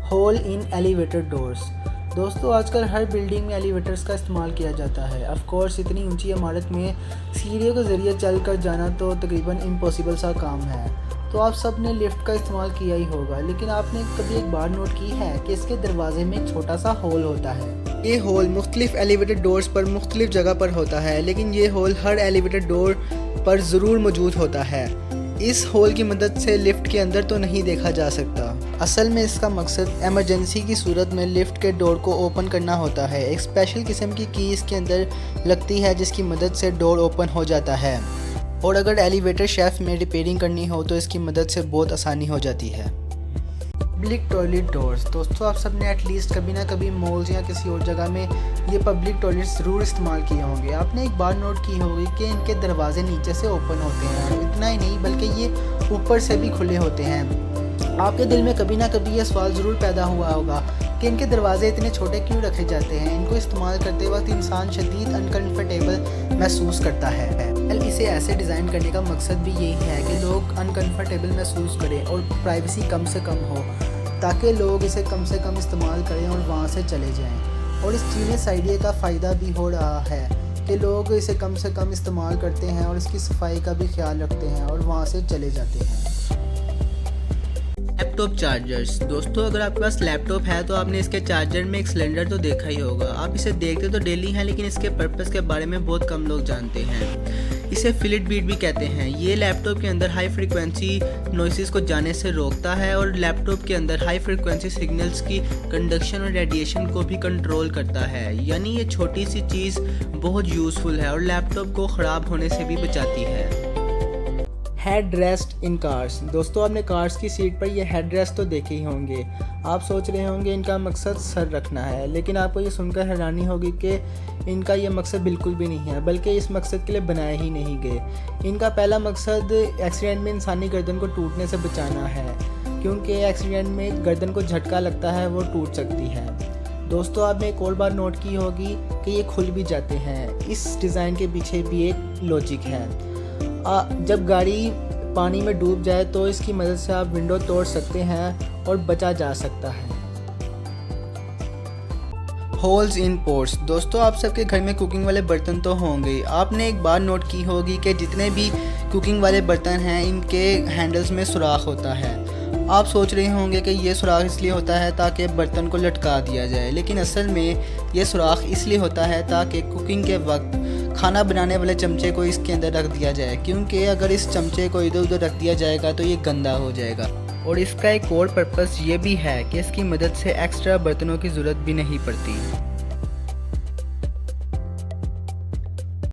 Whole इन elevator doors. दोस्तों आजकल हर building में एलिवेटर्स का इस्तेमाल किया जाता है। ऑफ कोर्स इतनी ऊंची इमारत में सीढ़ियों के ज़रिए चल कर जाना तो तकरीबन इम्पॉसिबल सा काम है। तो आप सब ने लिफ्ट का इस्तेमाल किया ही होगा, लेकिन आपने कभी एक बात नोट की है कि इसके दरवाजे में एक छोटा सा होल होता है। ये होल मुख्तलिफ एलिवेटर डोर्स पर मुख्तलिफ जगह पर होता है, लेकिन ये होल हर एलिवेटर डोर पर ज़रूर मौजूद होता है। इस होल की मदद से लिफ्ट के अंदर तो नहीं देखा जा सकता। असल में इसका मकसद इमरजेंसी की सूरत में लिफ्ट के डोर को ओपन करना होता है। एक स्पेशल किस्म की इसके अंदर लगती है जिसकी मदद से डोर ओपन हो जाता है, और अगर एलिवेटर शेफ्ट में रिपेयरिंग करनी हो तो इसकी मदद से बहुत आसानी हो जाती है। Public toilet doors. दोस्तों आप सब ने एटलीस्ट कभी ना कभी मॉल्स या किसी और जगह में ये पब्लिक टॉयलेट ज़रूर इस्तेमाल किए होंगे। आपने एक बात नोट की होगी कि इनके दरवाजे नीचे से ओपन होते हैं। इतना ही नहीं बल्कि ये ऊपर से भी खुले होते हैं। आपके दिल में कभी ना कभी ये सवाल ज़रूर पैदा हुआ होगा कि इनके दरवाजे इतने छोटे क्यों रखे जाते हैं। इनको इस्तेमाल करते वक्त इंसान शदीद अनकम्फर्टेबल महसूस करता है। इसे ऐसे डिज़ाइन करने का मकसद भी यही है कि लोग अनकम्फर्टेबल महसूस करें और प्राइवेसी कम से कम हो, ताकि लोग इसे कम से कम इस्तेमाल करें और वहाँ से चले जाएं। और इस जीनियस आइडिया का फ़ायदा भी हो रहा है कि लोग इसे कम से कम इस्तेमाल करते हैं और इसकी सफाई का भी ख्याल रखते हैं और वहाँ से चले जाते हैं। Laptop chargers. दोस्तों अगर आपके पास लैपटॉप है तो आपने इसके चार्जर में एक सिलेंडर तो देखा ही होगा। आप इसे देखते तो डेली हैं, लेकिन इसके पर्पस के बारे में बहुत कम लोग जानते हैं। इसे फिलेट बीट भी कहते हैं। ये लैपटॉप के अंदर हाई फ्रीक्वेंसी नॉइसेस को जाने से रोकता है और लैपटॉप के अंदर हाई फ्रीक्वेंसी सिग्नल्स की कंडक्शन और रेडिएशन को भी कंट्रोल करता है। यानी ये छोटी सी चीज़ बहुत यूज़फुल है और लैपटॉप को ख़राब होने से भी बचाती है। Head rest in cars. दोस्तों आपने कार्स की सीट पर ये हेड रेस्ट तो देखे ही होंगे। आप सोच रहे होंगे इनका मकसद सर रखना है, लेकिन आपको ये सुनकर हैरानी होगी कि इनका ये मकसद बिल्कुल भी नहीं है, बल्कि इस मकसद के लिए बनाए ही नहीं गए। इनका पहला मकसद एक्सीडेंट में इंसानी गर्दन को टूटने से बचाना है, क्योंकि एक्सीडेंट में गर्दन को झटका लगता है, वो टूट सकती है। दोस्तों आपने एक और बार नोट की होगी कि ये खुल भी जाते हैं। इस डिज़ाइन के पीछे भी एक लॉजिक है। जब गाड़ी पानी में डूब जाए तो इसकी मदद से आप विंडो तोड़ सकते हैं और बचा जा सकता है। Holes in ports. दोस्तों आप सबके घर में कुकिंग वाले बर्तन तो होंगे। आपने एक बात नोट की होगी कि जितने भी कुकिंग वाले बर्तन हैं इनके हैंडल्स में सुराख होता है। आप सोच रहे होंगे कि ये सुराख इसलिए होता है ताकि बर्तन को लटका दिया जाए, लेकिन असल में ये सुराख इसलिए होता है ताकि कुकिंग के वक्त खाना बनाने वाले चमचे को इसके अंदर रख दिया जाए, क्योंकि अगर इस चमचे को इधर उधर रख दिया जाएगा तो ये गंदा हो जाएगा। और इसका एक और पर्पस ये भी है कि इसकी मदद से एक्स्ट्रा बर्तनों की ज़रूरत भी नहीं पड़ती।